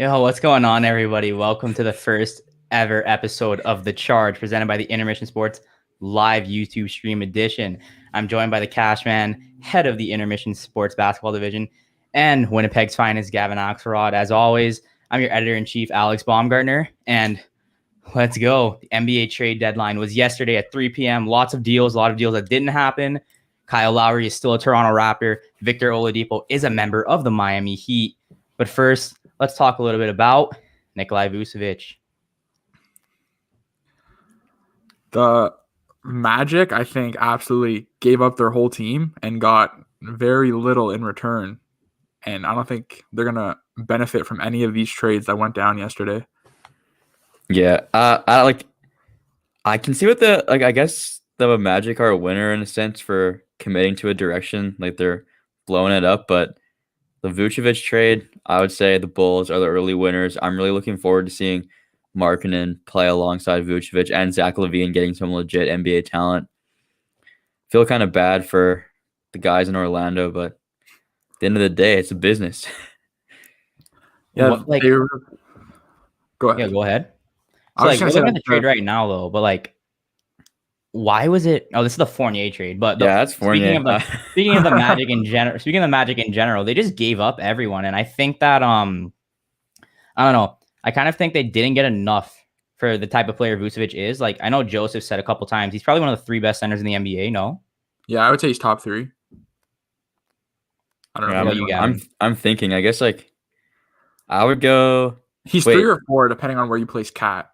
Yo, what's going on, everybody? Welcome to the first ever episode of The Charge, presented by the Intermission Sports live YouTube stream edition. I'm joined by the Cashman, head of the Intermission Sports basketball division, and Winnipeg's finest, Gavin Axelrod. As always, I'm your editor-in-chief, Alex Baumgartner, and let's go. The NBA trade deadline was yesterday at 3 p.m. A lot of deals that didn't happen. Kyle Lowry is still a Toronto Raptor. Victor Oladipo is a member of the Miami Heat. But first, let's talk a little bit about Nikolai Vucevic. The Magic, I think, absolutely gave up their whole team and got very little in return. And I don't think they're going to benefit from any of these trades that went down yesterday. Yeah, I can see what I guess the Magic are a winner in a sense for committing to a direction, like they're blowing it up. But the Vucevic trade, I would say the Bulls are the early winners. I'm really looking forward to seeing Markkanen play alongside Vucevic and Zach LaVine getting some legit NBA talent. Feel kind of bad for the guys in Orlando, but at the end of the day, it's a business. Yeah, Go ahead. Yeah, go ahead. So, we're looking at the trade right now, though, but why was it? Oh, this is the Fournier trade. But that's Fournier. Speaking of the Magic in general, they just gave up everyone, and I think that I don't know. I kind of think they didn't get enough for the type of player Vucevic is. Like, I know Joseph said a couple times he's probably one of the 3 best centers in the NBA. No. Yeah, I would say he's top 3. I don't know. Yeah, I'm thinking. I guess I would go. He's 3 or 4 depending on where you place Cat.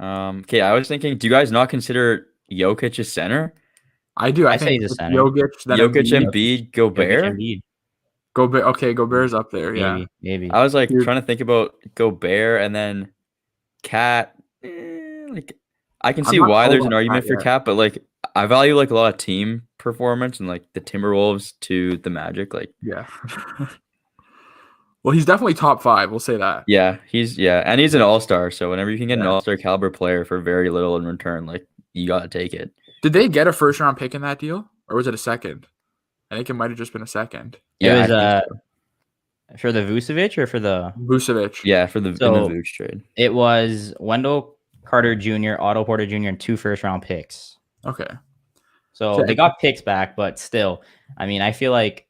Okay, I was thinking, do you guys not consider Jokic a center? I do. I think he's a center. Jokic, Embiid, Gobert. Gobert. Okay, Gobert's up there. Yeah, maybe. I was trying to think about Gobert and then Cat. I can see why there's an argument for Cat, but I value a lot of team performance and the Timberwolves to the Magic. Yeah. Well, he's definitely top 5. We'll say that. Yeah, and he's an all-star. So whenever you can get an all-star caliber player for very little in return, you gotta take it. Did they get a first-round pick in that deal, or was it a second? I think it might have just been a second. Yeah, it was for the Vucevic or for the Vucevic. Yeah, for the Vucevic trade. It was Wendell Carter Jr., Otto Porter Jr., and 2 first-round picks. Okay. So they got picks back, but still, I mean, I feel like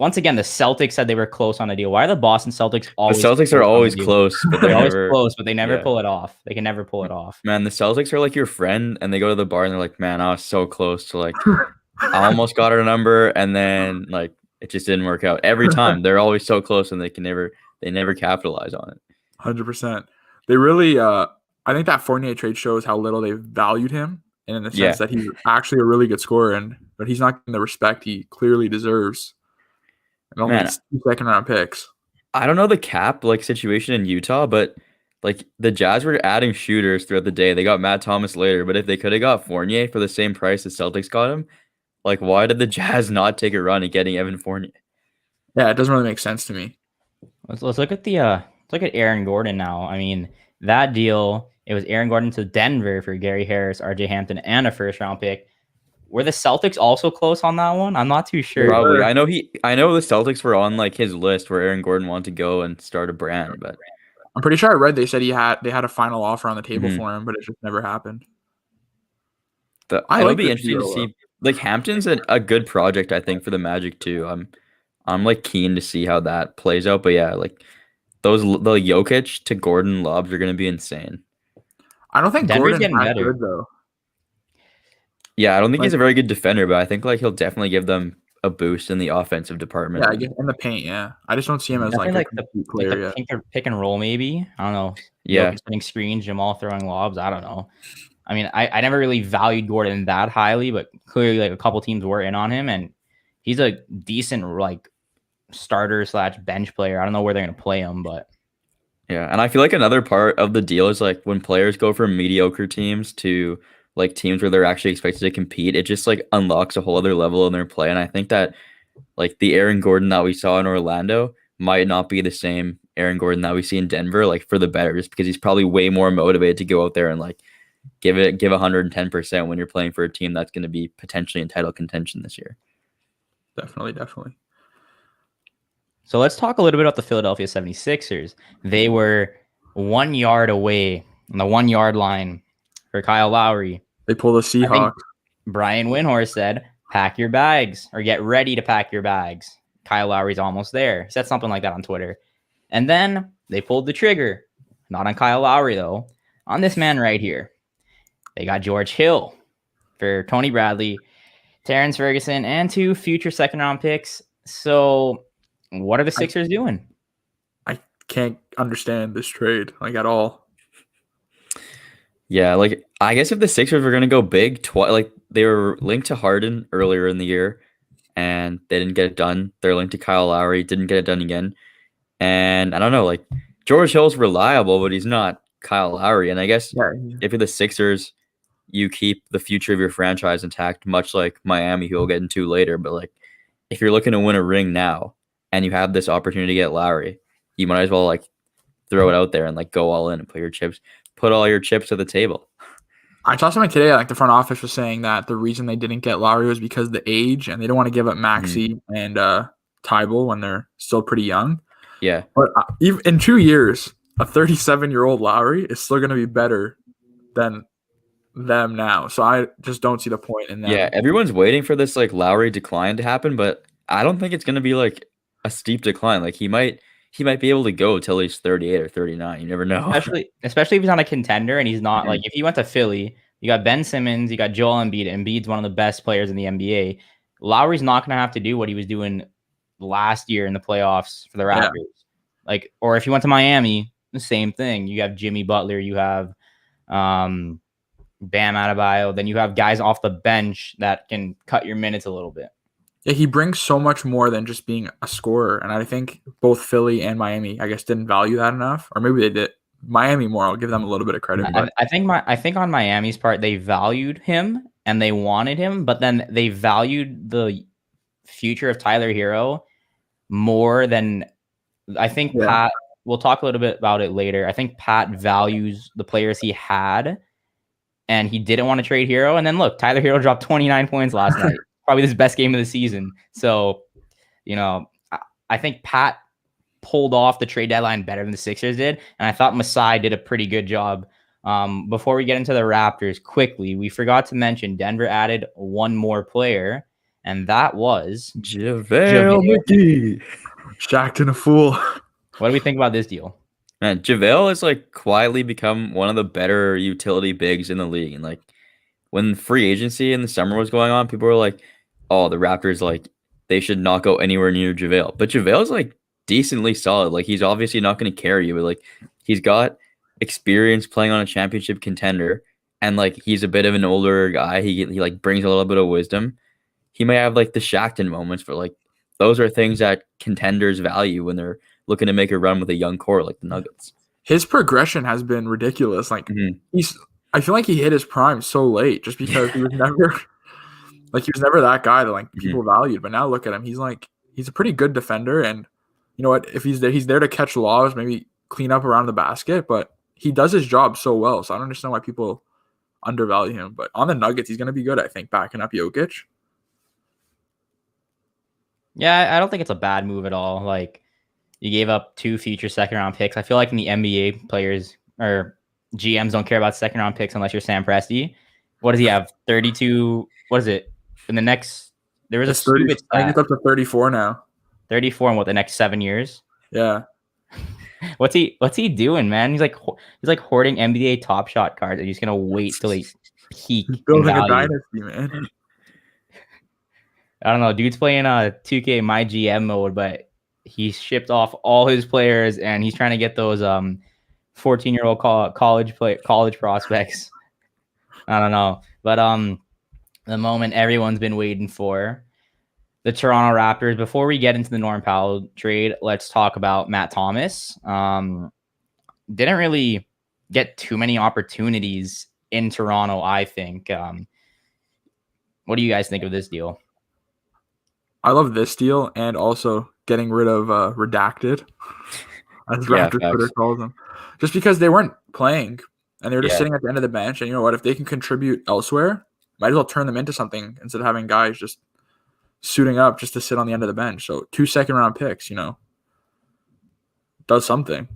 once again the Celtics said they were close on the deal. Why are the Boston Celtics always? The Celtics are always close, but they're always close, but they never pull it off. They can never pull it off. Man, the Celtics are like your friend, and they go to the bar and they're like, "Man, I was so close to I almost got her number, and then it just didn't work out every time. They're always so close, and they never capitalize on it. 100%. They really, I think that Fournier trade shows how little they valued him, and in the sense that he's actually a really good scorer, but he's not getting the respect he clearly deserves. And only 2 second-round picks. I don't know the cap situation in Utah, but the Jazz were adding shooters throughout the day. They got Matt Thomas later, but if they could have got Fournier for the same price the Celtics got him, why did the Jazz not take a run at getting Evan Fournier? Yeah, it doesn't really make sense to me. Let's look at Aaron Gordon now. I mean, that deal, it was Aaron Gordon to Denver for Gary Harris, RJ Hampton, and a first-round pick. Were the Celtics also close on that one? I'm not too sure. Probably. I know the Celtics were on his list where Aaron Gordon wanted to go and start a brand, but I'm pretty sure I read they said they had a final offer on the table for him, but it just never happened. It'll be interesting to see. Hampton's a good project, I think, for the Magic too. I'm keen to see how that plays out. But yeah, the Jokic to Gordon lobs are gonna be insane. I don't think Denver's Gordon's getting better good though. Yeah, I don't think he's a very good defender, but I think he'll definitely give them a boost in the offensive department. Yeah, I guess in the paint. Yeah, I just don't see him as the pick and roll. Maybe I don't know. Yeah, setting screens, Jamal throwing lobs. I don't know. I mean, I never really valued Gordon that highly, but clearly a couple teams were in on him, and he's a decent starter / bench player. I don't know where they're gonna play him, but yeah. And I feel another part of the deal is when players go from mediocre teams to teams where they're actually expected to compete, it just unlocks a whole other level in their play. And I think that the Aaron Gordon that we saw in Orlando might not be the same Aaron Gordon that we see in Denver, for the better, just because he's probably way more motivated to go out there and give 110% when you're playing for a team that's going to be potentially in title contention this year. Definitely. So let's talk a little bit about the Philadelphia 76ers. They were 1 yard away on the 1 yard line for Kyle Lowry. They pull the Seahawks. Brian Windhorst said, pack your bags or get ready to pack your bags. Kyle Lowry's almost there. He said something like that on Twitter. And then they pulled the trigger. Not on Kyle Lowry, though. On this man right here. They got George Hill for Tony Bradley, Terrence Ferguson, and 2 future second-round picks. So what are the Sixers doing? I can't understand this trade, like, at all. Yeah, like, I guess if the Sixers were going to go big, like, they were linked to Harden earlier in the year, and they didn't get it done. They're linked to Kyle Lowry, didn't get it done again. And I don't know, like, George Hill's reliable, but he's not Kyle Lowry. And I guess if you're the Sixers, you keep the future of your franchise intact, much like Miami, who we'll get into later. But, like, if you're looking to win a ring now and you have this opportunity to get Lowry, you might as well, like, throw it out there and, like, go all in and put all your chips to the table. I saw something today, like the front office was saying that the reason they didn't get Lowry was because of the age, and they don't want to give up Maxey and Tybal when they're still pretty young. Yeah. But even in 2 years, a 37-year-old Lowry is still going to be better than them now. So I just don't see the point in that. Yeah, everyone's waiting for this, like, Lowry decline to happen, but I don't think it's going to be, like, a steep decline. Like, he might be able to go till he's 38 or 39. You never know. Especially if he's not a contender and he's not like, if he went to Philly, you got Ben Simmons, you got Joel Embiid. Embiid's one of the best players in the NBA. Lowry's not going to have to do what he was doing last year in the playoffs for the Raptors. Yeah. Like, or if you went to Miami, the same thing. You have Jimmy Butler, you have Bam Adebayo, then you have guys off the bench that can cut your minutes a little bit. Yeah, he brings so much more than just being a scorer. And I think both Philly and Miami, I guess, didn't value that enough. Or maybe they did. Miami more. I'll give them a little bit of credit. I think on Miami's part, they valued him and they wanted him, but then they valued the future of Tyler Hero more than I think Pat. We'll talk a little bit about it later. I think Pat values the players he had, and he didn't want to trade Hero. And then look, Tyler Hero dropped 29 points last night. Probably his best game of the season. So, you know, I think Pat pulled off the trade deadline better than the Sixers did. And I thought Masai did a pretty good job. Before we get into the Raptors, quickly, we forgot to mention Denver added one more player, and that was JaVale McGee. Shaqtin' a fool. What do we think about this deal? Man, JaVale has, like, quietly become one of the better utility bigs in the league. And, like, when free agency in the summer was going on, people were like, oh, the Raptors, like, they should not go anywhere near JaVale. But JaVale's, like, decently solid. Like, he's obviously not going to carry you, but, like, he's got experience playing on a championship contender, and, like, he's a bit of an older guy. He like, brings a little bit of wisdom. He may have, like, the Shaqtin' moments, but, like, those are things that contenders value when they're looking to make a run with a young core like the Nuggets. His progression has been ridiculous. Like, I feel like he hit his prime so late just because he was never that guy that, like, people valued. But now look at him. He's a pretty good defender, and you know what? If he's there to catch lobs, maybe clean up around the basket, but he does his job so well. So I don't understand why people undervalue him. But on the Nuggets, he's going to be good, I think, backing up Jokic. Yeah, I don't think it's a bad move at all. Like, you gave up 2 future second-round picks. I feel like in the NBA, players or GMs don't care about second-round picks unless you're Sam Presti. What does he have? 32? What is it? In the next, there was a stupid stat. I think it's up to 34 now. 34 in what, the next 7 years? Yeah. What's he doing, man? He's like hoarding NBA Top Shot cards, and he's gonna wait till he peak. He's building a dynasty, man. I don't know. Dude's playing 2K My GM mode, but he shipped off all his players, and he's trying to get those 14-year-old college prospects. I don't know, but the moment everyone's been waiting for, the Toronto Raptors. Before we get into the Norm Powell trade, let's talk about Matt Thomas. Didn't really get too many opportunities in Toronto, I think. What do you guys think of this deal? I love this deal, and also getting rid of Redacted, as Raptors Twitter calls them, just because they weren't playing and they were just sitting at the end of the bench. And you know what? If they can contribute elsewhere, might as well turn them into something instead of having guys just suiting up just to sit on the end of the bench. So 2 second-round picks, you know, does something.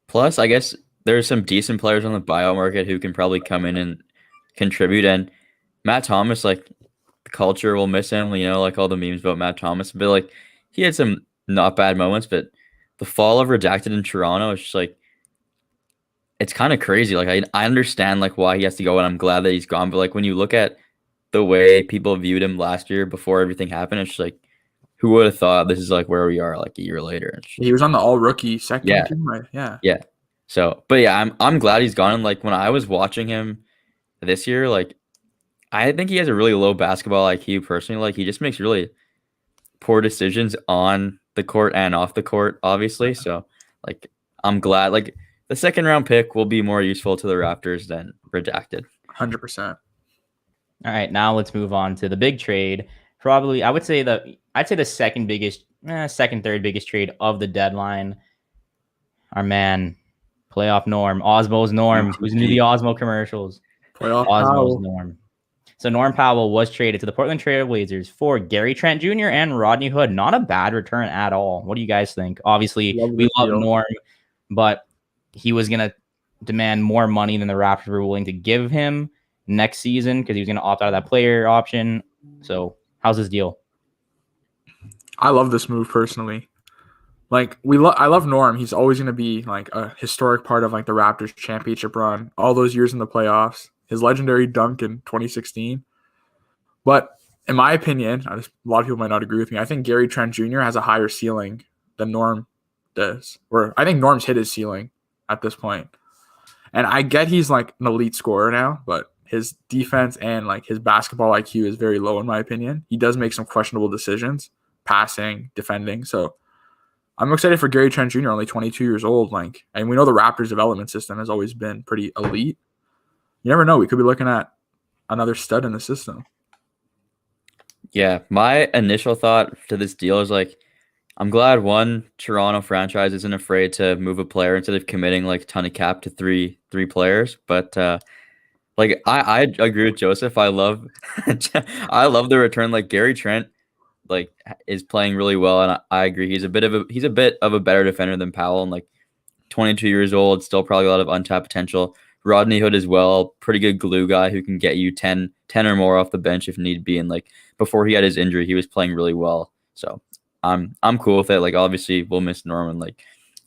Plus, I guess there's some decent players on the buyout market who can probably come in and contribute. And Matt Thomas, like, the culture will miss him. You know, like all the memes about Matt Thomas, but like he had some not bad moments. But the fall of Redacted in Toronto is just like, it's kind of crazy. Like I understand like why he has to go, and I'm glad that he's gone. But like when you look at the way people viewed him last year before everything happened, it's just like, who would have thought this is like where we are like a year later? It's just, He was on the all rookie second Yeah. team, right? Yeah. yeah. So, but yeah, I'm glad he's gone. And like when I was watching him this year, like I think he has a really low basketball IQ personally. Like he just makes really poor decisions on the court and off the court, obviously. So like I'm glad like the second round pick will be more useful to the Raptors than Redacted. 100%. All right, now let's move on to the big trade. Probably, I'd say the second biggest, third biggest trade of the deadline. Our man, playoff Norm, Osmo's Norm, who's into the Osmo commercials. Playoff Osmo's Powell. Norm. So Norm Powell was traded to the Portland Trail Blazers for Gary Trent Jr. and Rodney Hood. Not a bad return at all. What do you guys think? Obviously, we love Norm, but he was going to demand more money than the Raptors were willing to give him next season because he was going to opt out of that player option. So how's this deal? I love this move personally. Like I love Norm. He's always going to be like a historic part of like the Raptors championship run. All those years in the playoffs, his legendary dunk in 2016. But in my opinion, a lot of people might not agree with me. I think Gary Trent Jr. has a higher ceiling than Norm does. Or I think Norm's hit his ceiling at this point. And I get he's like an elite scorer now, but his defense and like his basketball IQ is very low in my opinion. He does make some questionable decisions, passing, defending. So I'm excited for Gary Trent Jr., only 22 years old. Like, and we know the Raptors development system has always been pretty elite. You never know. We could be looking at another stud in the system. Yeah, my initial thought to this deal is like, I'm glad one Toronto franchise isn't afraid to move a player instead of committing like a ton of cap to three players. But like I agree with Joseph. I love the return. Like Gary Trent like is playing really well, and I agree. He's a bit of a better defender than Powell, and like 22 years old, still probably a lot of untapped potential. Rodney Hood as well, pretty good glue guy who can get you 10 or more off the bench if need be. And like before he had his injury, he was playing really well. So I'm cool with it. Like obviously we'll miss Norman. Like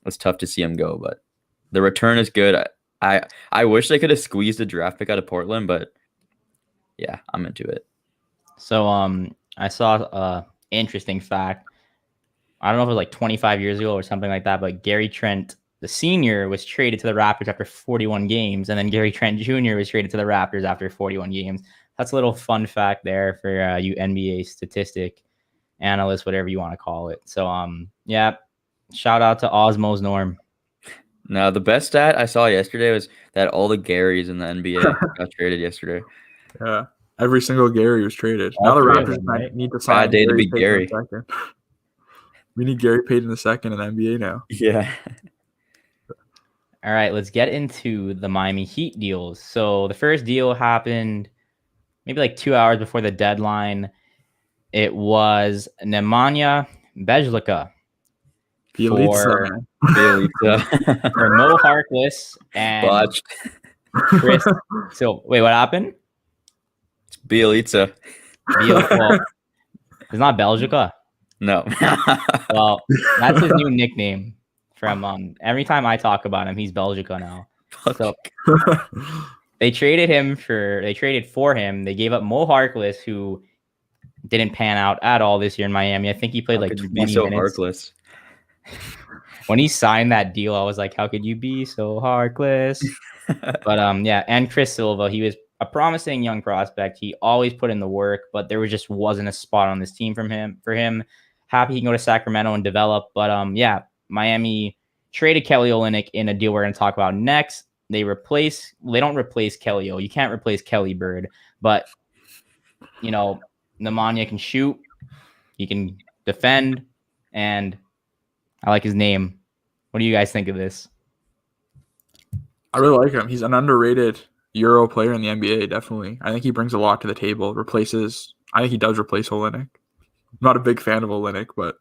it's tough to see him go, but the return is good. I wish they could have squeezed a draft pick out of Portland, but yeah, I'm into it. So I saw a interesting fact. I don't know if it was like 25 years ago or something like that, but Gary Trent, the senior, was traded to the Raptors after 41 games, and then Gary Trent Jr. was traded to the Raptors after 41 games. That's a little fun fact there for you NBA statistic analysts, whatever you want to call it. So yeah, shout out to Osmo's Norm. Now the best stat I saw yesterday was that all the Garys in the NBA got traded yesterday. Yeah, every single Gary was traded. Now the Raptors need to sign. Bad day to be Gary. We need Gary Payton in the second in the NBA now. Yeah. All right, let's get into the Miami Heat deals. So the first deal happened maybe like 2 hours before the deadline. It was Nemanja Bjelica for Mo Harkless and Chris. So wait, what happened? It's Bjelica. Well, it's not Belgica. No. Well, that's his new nickname. From every time I talk about him, he's Belgica now. So they traded for him. They gave up Mo Harkless, who didn't pan out at all this year in Miami. I think he played like 20 minutes. Harkless? When he signed that deal, I was like, how could you be so Harkless? But yeah, and Chris Silva, he was a promising young prospect. He always put in the work, but there just wasn't a spot on this team for him. Happy he can go to Sacramento and develop. But yeah, Miami traded Kelly Olynyk in a deal we're going to talk about next. They don't replace Kelly O. You can't replace Kelly Bird, but you know, Nemanja can shoot, he can defend, and I like his name. What do you guys think of this? I really like him. He's an underrated Euro player in the NBA, definitely. I think he brings a lot to the table. I think he does replace Olynyk. I'm not a big fan of Olynyk, but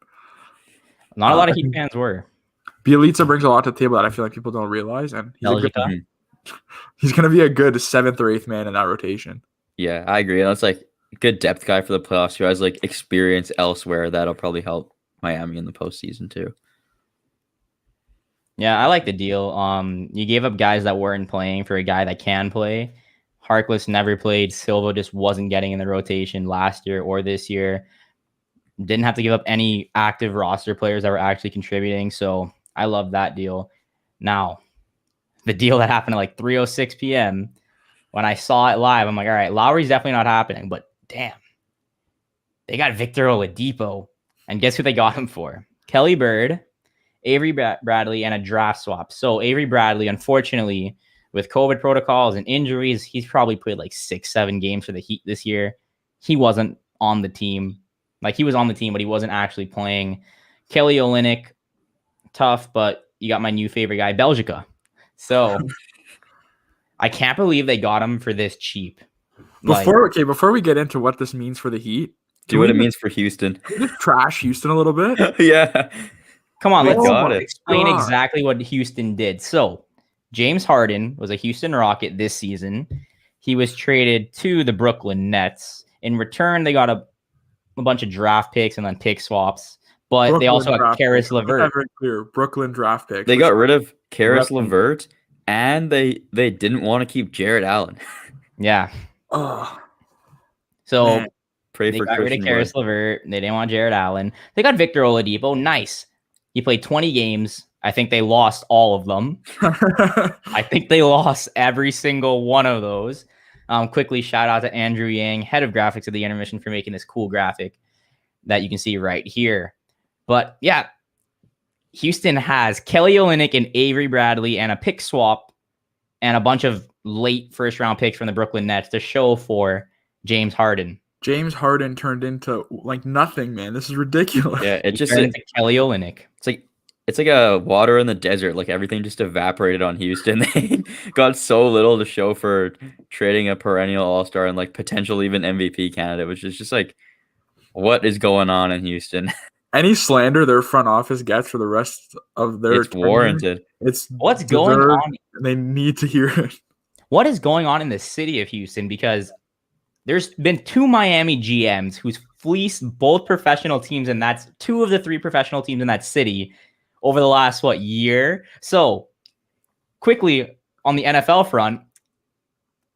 not a lot of Heat fans were. Bielitsa brings a lot to the table that I feel like people don't realize, and Belgica. He's going to be a good 7th or 8th man in that rotation. Yeah, I agree. And that's like a good depth guy for the playoffs who has like experience elsewhere. That'll probably help Miami in the postseason too. Yeah, I like the deal. You gave up guys that weren't playing for a guy that can play. Harkless never played. Silva just wasn't getting in the rotation last year or this year. Didn't have to give up any active roster players that were actually contributing. So I love that deal. Now, the deal that happened at like 3:06 p.m. when I saw it live, I'm like, all right, Lowry's definitely not happening. But damn, they got Victor Oladipo. And guess who they got him for? Kelly Bird, Avery Bradley, and a draft swap. So Avery Bradley, unfortunately, with COVID protocols and injuries, he's probably played like 6-7 games for the Heat this year. He wasn't on the team. Like, he was on the team, but he wasn't actually playing. Kelly Olynyk, tough, but you got my new favorite guy, Belgica. So I can't believe they got him for this cheap. Before we get into what this means for the Heat, do what it means for Houston. Can we just trash Houston a little bit? Yeah. Come on, let's explain God. exactly what Houston did. So James Harden was a Houston Rocket this season. He was traded to the Brooklyn Nets. In return, they got a bunch of draft picks and then pick swaps. But Brooklyn they also got Karis LeVert. Very clear. Brooklyn draft pick. They got rid of Karis LeVert, and they didn't want to keep Jared Allen. Yeah. Oh, so man. Pray they for got rid of Christian Karis LeVert. They didn't want Jared Allen. They got Victor Oladipo. Nice. He played 20 games. I think they lost all of them. I think they lost every single one of those. Quickly, shout out to Andrew Yang, head of graphics of the Intermission, for making this cool graphic that you can see right here. But yeah, Houston has Kelly Olynyk and Avery Bradley and a pick swap and a bunch of late first-round picks from the Brooklyn Nets to show for James Harden. James Harden turned into like nothing, man. This is ridiculous. Yeah, it just into Kelly Olynyk. It's like a water in the desert. Like everything just evaporated on Houston. They got so little to show for trading a perennial all-star and like potential even MVP candidate, which is just like, what is going on in Houston? Any slander their front office gets for the rest of their It's warranted. What's going on? They need to hear it. What is going on in the city of Houston? Because there's been 2 Miami GMs who's fleeced both professional teams, and that's 2 of the 3 professional teams in that city over the last, year? So, quickly, on the NFL front,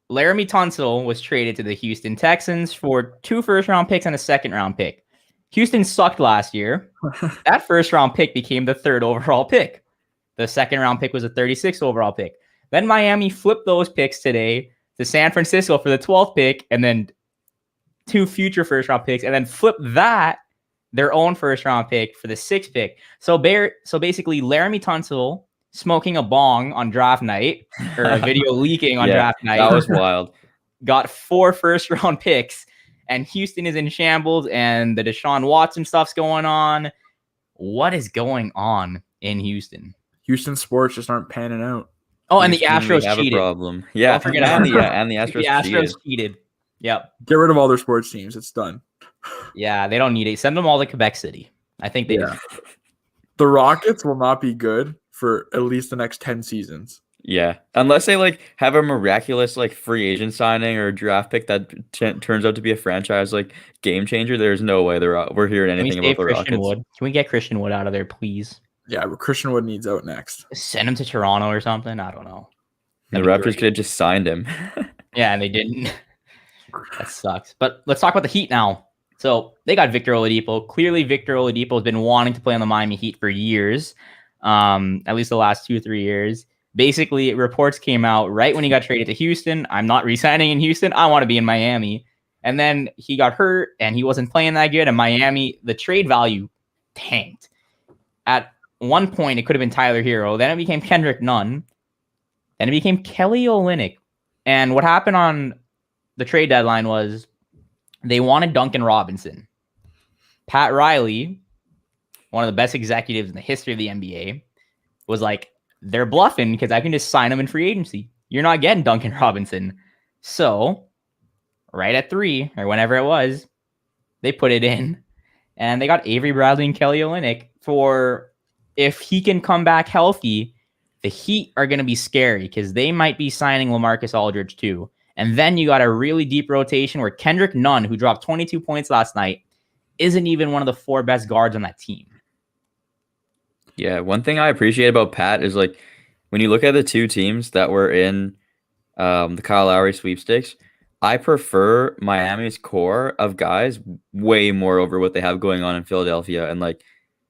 Laramie Tunsil was traded to the Houston Texans for 2 first-round picks and a second-round pick. Houston sucked last year. That first-round pick became the 3rd overall pick. The second-round pick was a 36th overall pick. Then Miami flipped those picks today to San Francisco for the 12th pick, and then 2 future first-round picks, and then flip that, their own first-round pick, for the 6th pick. So basically, Laramie Tunsil smoking a bong on draft night, or a video leaking on draft night. That was wild. Got 4 first-round picks, and Houston is in shambles, and the Deshaun Watson stuff's going on. What is going on in Houston? Houston sports just aren't panning out. Oh, and the Astros cheated. A problem. Yeah, Don't forget and the Astros cheated. Yep. Get rid of all their sports teams. It's done. Yeah, they don't need it. Send them all to Quebec City. I think they do. The Rockets will not be good for at least the next 10 seasons. Yeah, unless they like have a miraculous like free agent signing or draft pick that turns out to be a franchise like game changer. There's no way we're hearing anything about the Rockets. Wood? Can we get Christian Wood out of there, please? Yeah, but Christian Wood needs out next. Send him to Toronto or something. I don't know. The Raptors could have just signed him. Yeah, and they didn't. That sucks. But let's talk about the Heat now. So they got Victor Oladipo. Clearly, Victor Oladipo has been wanting to play on the Miami Heat for years, at least the last 2-3 years. Basically, reports came out right when he got traded to Houston. I'm not re-signing in Houston. I want to be in Miami. And then he got hurt, and he wasn't playing that good. And Miami, the trade value tanked. At one point, it could have been Tyler Hero. Then it became Kendrick Nunn. Then it became Kelly Olynyk. And what happened on the trade deadline was they wanted Duncan Robinson. Pat Riley, one of the best executives in the history of the NBA, was like, they're bluffing because I can just sign him in free agency. You're not getting Duncan Robinson. So, right at 3, or whenever it was, they put it in. And they got Avery Bradley and Kelly Olynyk for if he can come back healthy, the Heat are going to be scary because they might be signing LaMarcus Aldridge too. And then you got a really deep rotation where Kendrick Nunn, who dropped 22 points last night, isn't even one of the 4 best guards on that team. Yeah, one thing I appreciate about Pat is like when you look at the 2 teams that were in the Kyle Lowry sweepstakes, I prefer Miami's core of guys way more over what they have going on in Philadelphia. And like,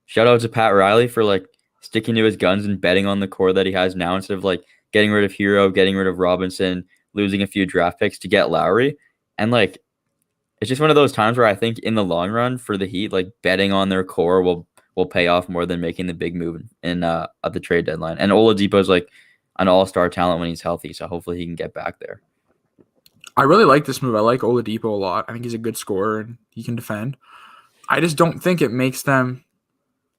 shout out to Pat Riley for like sticking to his guns and betting on the core that he has now instead of like getting rid of Hero, getting rid of Robinson, losing a few draft picks to get Lowry. And like, it's just one of those times where I think in the long run for the Heat, like betting on their core will pay off more than making the big move in at the trade deadline. And Oladipo is like an all-star talent when he's healthy, so hopefully he can get back there. I really like this move. I like Oladipo a lot. I think he's a good scorer and he can defend. I just don't think it makes them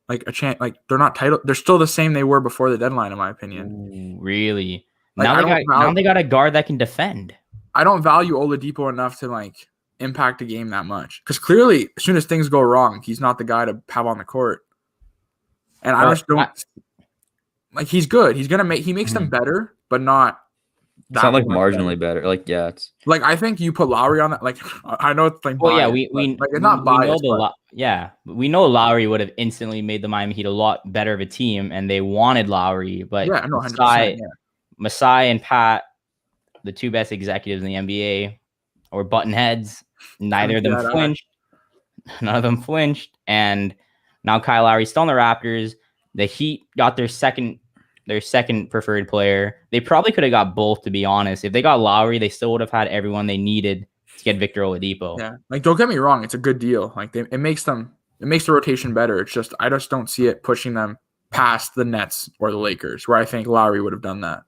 like a chance. Like they're not title. They're still the same they were before the deadline, in my opinion. Ooh, really? Like, Now they got a guard that can defend. I don't value Oladipo enough to like impact the game that much because clearly, as soon as things go wrong, he's not the guy to have on the court. And I just don't like. He's good. He makes them better, but not. It's not like marginally better. Like, yeah, it's like I think you put Lowry on that. Like, I know it's like, well, yeah, biased, we like it's not biased. We know Lowry would have instantly made the Miami Heat a lot better of a team, and they wanted Lowry, but yeah, no, 100%, Masai and Pat, the 2 best executives in the NBA, were button heads. Neither of them flinched. None of them flinched, and now Kyle Lowry's still in the Raptors. The Heat got their second preferred player. They probably could have got both, to be honest. If they got Lowry, they still would have had everyone they needed to get Victor Oladipo. Yeah, like don't get me wrong, it's a good deal. Like it makes the rotation better. It's just I just don't see it pushing them past the Nets or the Lakers, where I think Lowry would have done that.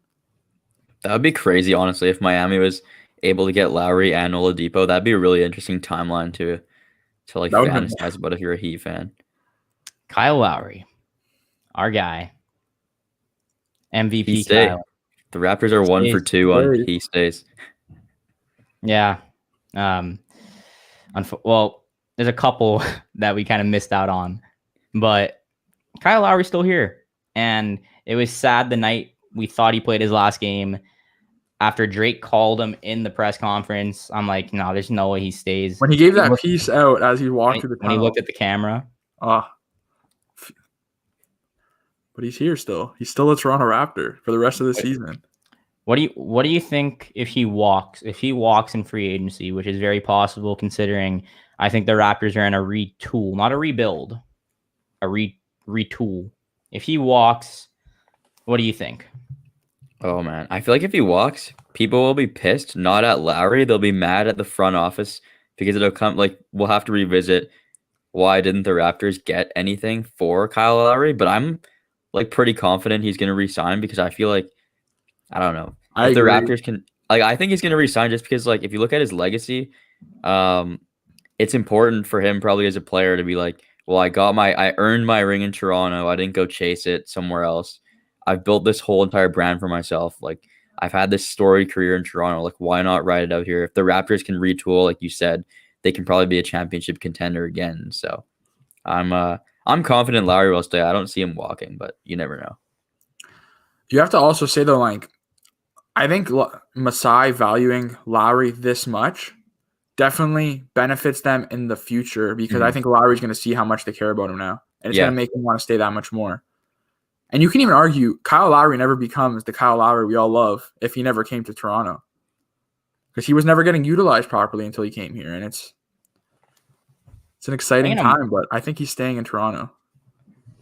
That would be crazy, honestly, if Miami was able to get Lowry and Oladipo. That'd be a really interesting timeline to like fantasize about if you're a Heat fan. Kyle Lowry, our guy. MVP Kyle. The Raptors are 1 for 2 on he stays. Yeah. Well, there's a couple that we kind of missed out on, but Kyle Lowry's still here. And it was sad the night we thought he played his last game. After Drake called him in the press conference, I'm like, no, there's no way he stays. When he gave that piece out as he walked through the tunnel. When he looked at the camera. But he's here still. He's still a Toronto Raptor for the rest of the season. What do you think if he walks in free agency, which is very possible considering I think the Raptors are in a retool, not a rebuild, a retool. If he walks, what do you think? Oh man, I feel like if he walks, people will be pissed, not at Lowry, they'll be mad at the front office because it'll come like we'll have to revisit why didn't the Raptors get anything for Kyle Lowry, but I'm like pretty confident he's going to resign because I feel like I don't know. If the Raptors can like I think he's going to resign just because like if you look at his legacy, it's important for him probably as a player to be like, well, I earned my ring in Toronto. I didn't go chase it somewhere else. I've built this whole entire brand for myself. Like I've had this storied career in Toronto. Like why not ride it out here? If the Raptors can retool, like you said, they can probably be a championship contender again. So I'm confident Lowry will stay. I don't see him walking, but you never know. You have to also say though, like I think Masai valuing Lowry this much definitely benefits them in the future because I think Lowry's going to see how much they care about him now, and it's going to make him want to stay that much more. And you can even argue Kyle Lowry never becomes the Kyle Lowry we all love if he never came to Toronto because he was never getting utilized properly until he came here, and it's an exciting time. But I think he's staying in Toronto.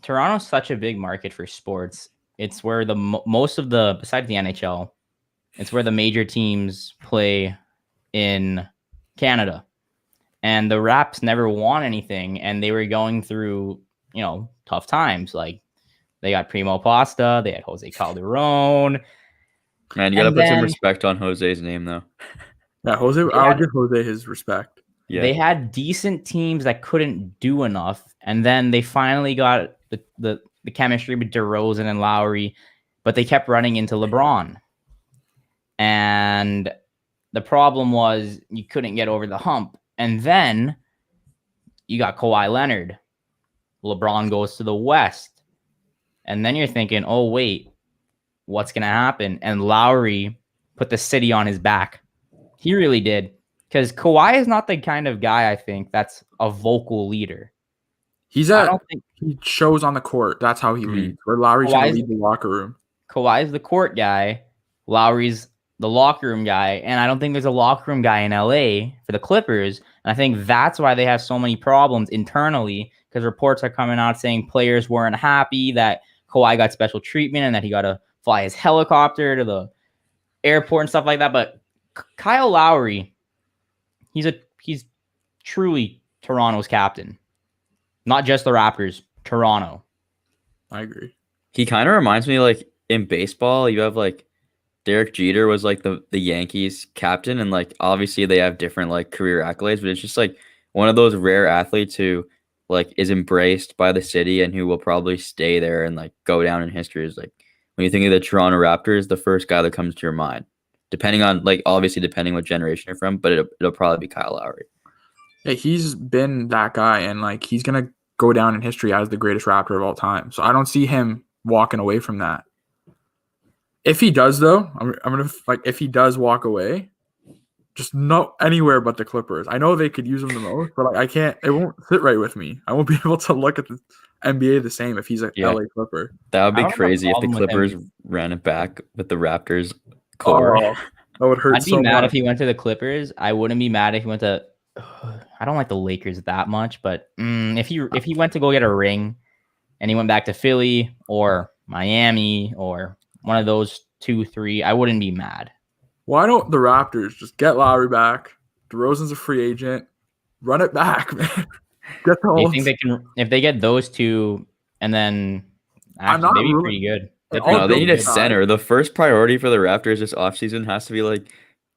Toronto's such a big market for sports. It's where the most of the besides the NHL, it's where the major teams play in Canada, and the Raps never won anything, and they were going through tough times. Like they got Primo Pasta, they had Jose Calderon. Man, you gotta put some respect on Jose's name though. Yeah, I'll give Jose his respect. Yeah. They had decent teams that couldn't do enough, and then they finally got the chemistry with DeRozan and Lowry, but they kept running into LeBron. And the problem was you couldn't get over the hump. And then you got Kawhi Leonard. LeBron goes to the West. And then you're thinking, oh, wait, what's going to happen? And Lowry put the city on his back. He really did. Because Kawhi is not the kind of guy, I think, that's a vocal leader. He shows on the court. That's how he leads. Where Lowry's going to lead the locker room. Kawhi's the court guy. Lowry's the locker room guy. And I don't think there's a locker room guy in LA for the Clippers. And I think that's why they have so many problems internally, because reports are coming out saying players weren't happy that Kawhi got special treatment and that he got to fly his helicopter to the airport and stuff like that. But Kyle Lowry, he's truly Toronto's captain. Not just the Raptors, Toronto. I agree. He kind of reminds me, like, in baseball, you have, like, Derek Jeter was, like, the Yankees captain, and, like, obviously they have different, like, career accolades, but it's just, like, one of those rare athletes who, like, is embraced by the city and who will probably stay there and, like, go down in history. Is, like, when you think of the Toronto Raptors, the first guy that comes to your mind, depending on, like, obviously depending what generation you're from, but it'll probably be Kyle Lowry. Yeah, he's been that guy, and, like, he's going to go down in history as the greatest Raptor of all time. So I don't see him walking away from that. If he does, though, I'm going to, like, if he does walk away, just no anywhere but the Clippers. I know they could use him the most, but, like, I can't, it won't sit right with me. I won't be able to look at the NBA the same if he's a LA Clipper. That would be crazy if the Clippers ran it back with the Raptors core. Oh, that would hurt. I'd be mad if he went to the Clippers. I wouldn't be mad if he went to. I don't like the Lakers that much, but if he went to go get a ring, and he went back to Philly or Miami or one of those 2-3, I wouldn't be mad. Why don't the Raptors just get Lowry back? DeRozan's a free agent. Run it back, man. Get the you think they can, if they get those two, and then actually, they'd be pretty good. No, they need a center. The first priority for the Raptors this offseason has to be, like,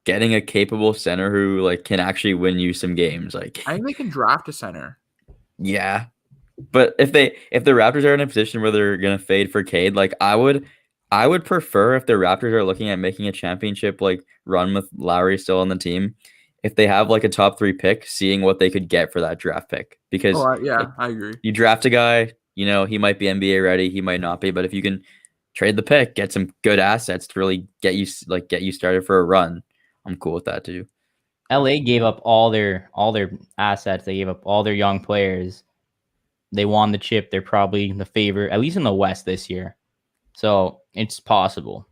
getting a capable center who, like, can actually win you some games. Like, I think they can draft a center. Yeah, but if the Raptors are in a position where they're gonna fade for Cade, like, I would prefer, if the Raptors are looking at making a championship, like, run with Lowry still on the team, if they have, like, a top 3 pick, seeing what they could get for that draft pick. Because like, I agree. You draft a guy, you know, he might be NBA ready, he might not be, but if you can trade the pick, get some good assets to really get you started for a run, I'm cool with that too. LA gave up all their assets. They gave up all their young players. They won the chip. They're probably the favorite, at least in the West this year. So it's possible.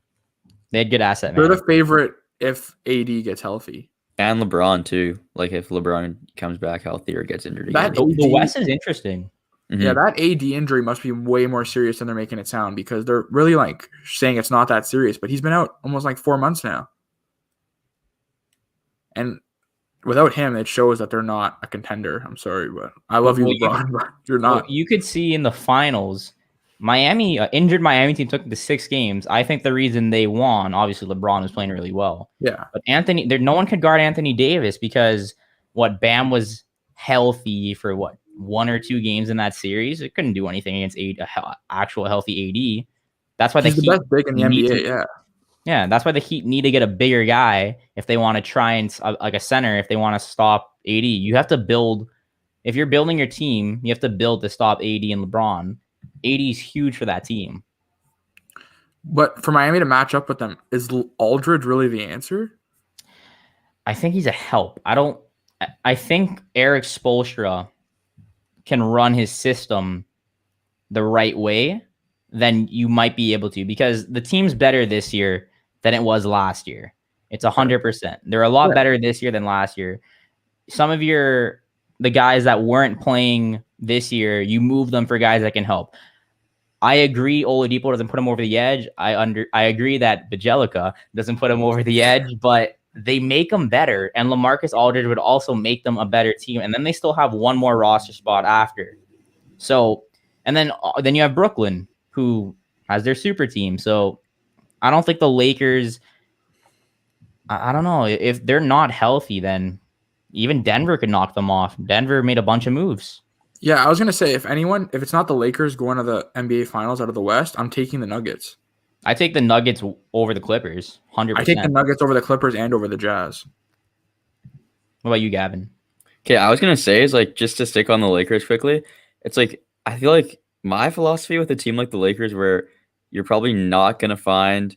They had good asset. They're the favorite if AD gets healthy. And LeBron too. Like, if LeBron comes back healthy or gets injured again. The West is interesting. Mm-hmm. Yeah, that AD injury must be way more serious than they're making it sound, because they're really, like, saying it's not that serious, but he's been out almost like 4 months now. And without him, it shows that they're not a contender. I'm sorry, but I love you, LeBron, but you're not. Well, you could see in the finals, Miami, injured Miami team took the 6 games. I think the reason they won, obviously LeBron was playing really well. Yeah. But no one could guard Anthony Davis because Bam was healthy for 1 or 2 games in that series. It couldn't do anything against actual healthy AD. That's why he's the best big in the NBA. Yeah, that's why the Heat need to get a bigger guy if they want to try and, like, a center, if they want to stop AD. You have to build. If you're building your team, you have to build to stop AD and LeBron. AD is huge for that team. But for Miami to match up with them, is Aldridge really the answer? I think he's a help. I think Eric Spoelstra can run his system the right way, then you might be able to, because the team's better this year than it was last year. It's 100%. They're a lot better this year than last year. Some of the guys that weren't playing this year, you move them for guys that can help. I agree Oladipo doesn't put him over the edge. I agree that Bjelica doesn't put him over the edge, but they make them better. And LaMarcus Aldridge would also make them a better team. And then they still have one more roster spot after. So, and then you have Brooklyn, who has their super team. So I don't think the Lakers, I don't know, if they're not healthy, then even Denver could knock them off. Denver made a bunch of moves. Yeah, I was going to say, if it's not the Lakers going to the NBA Finals out of the West, I'm taking the Nuggets. I take the Nuggets over the Clippers, 100%. I take the Nuggets over the Clippers and over the Jazz. What about you, Gavin? Okay, I was going to say, is, like, just to stick on the Lakers quickly, it's like, I feel like my philosophy with a team like the Lakers, where you're probably not gonna find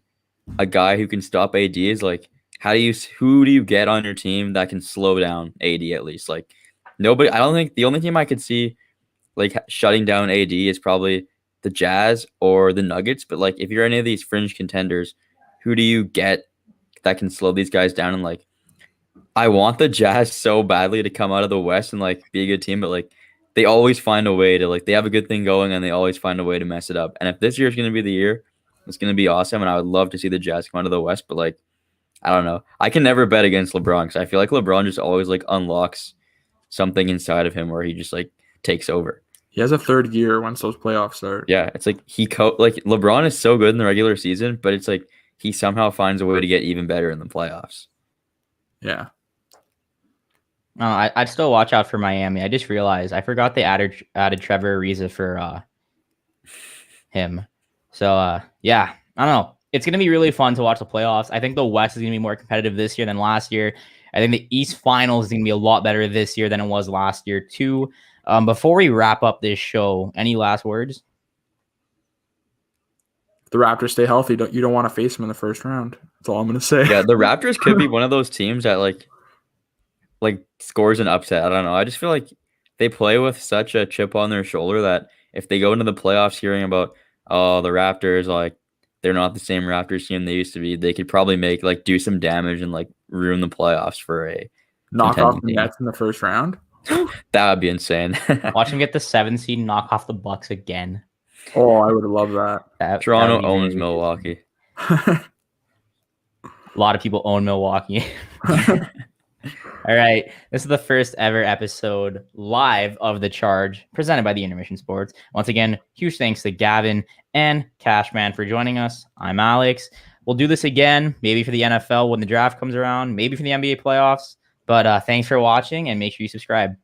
a guy who can stop AD, is like, who do you get on your team that can slow down AD at least? Like, nobody. I don't think the only team I could see like shutting down AD is probably the Jazz or the Nuggets. But like, if you're any of these fringe contenders, who do you get that can slow these guys down? And like, I want the Jazz so badly to come out of the West and like be a good team, but like they always find a way to like they have a good thing going and they always find a way to mess it up. And if this year is going to be the year, it's going to be awesome. And I would love to see the Jazz come out of the West, but like I don't know. I can never bet against LeBron because I feel like LeBron just always like unlocks something inside of him where he just like takes over. He has a third gear once those playoffs start. Yeah, it's like like LeBron is so good in the regular season, but it's like he somehow finds a way to get even better in the playoffs. Yeah. I'd still watch out for Miami. I just realized I forgot they added Trevor Ariza for him. So yeah, I don't know. It's gonna be really fun to watch the playoffs. I think the West is gonna be more competitive this year than last year. I think the East Finals is gonna be a lot better this year than it was last year too. Before we wrap up this show, any last words? If the Raptors stay healthy, you don't want to face them in the first round. That's all I'm gonna say. Yeah, the Raptors could be one of those teams that like scores an upset. I don't know. I just feel like they play with such a chip on their shoulder that if they go into the playoffs hearing about, oh, the Raptors, like they're not the same Raptors team they used to be, they could probably do some damage and like ruin the playoffs for a knock off the Nets in the first round. That would be insane. Watch them get the 7th seed, knock off the Bucks again. Oh, I would love that. Toronto owns Milwaukee. A lot of people own Milwaukee. All right. This is the first ever episode live of The Charge presented by the Intermission Sports. Once again, huge thanks to Gavin and Cashman for joining us. I'm Alex. We'll do this again, maybe for the NFL when the draft comes around, maybe for the NBA playoffs. But thanks for watching and make sure you subscribe.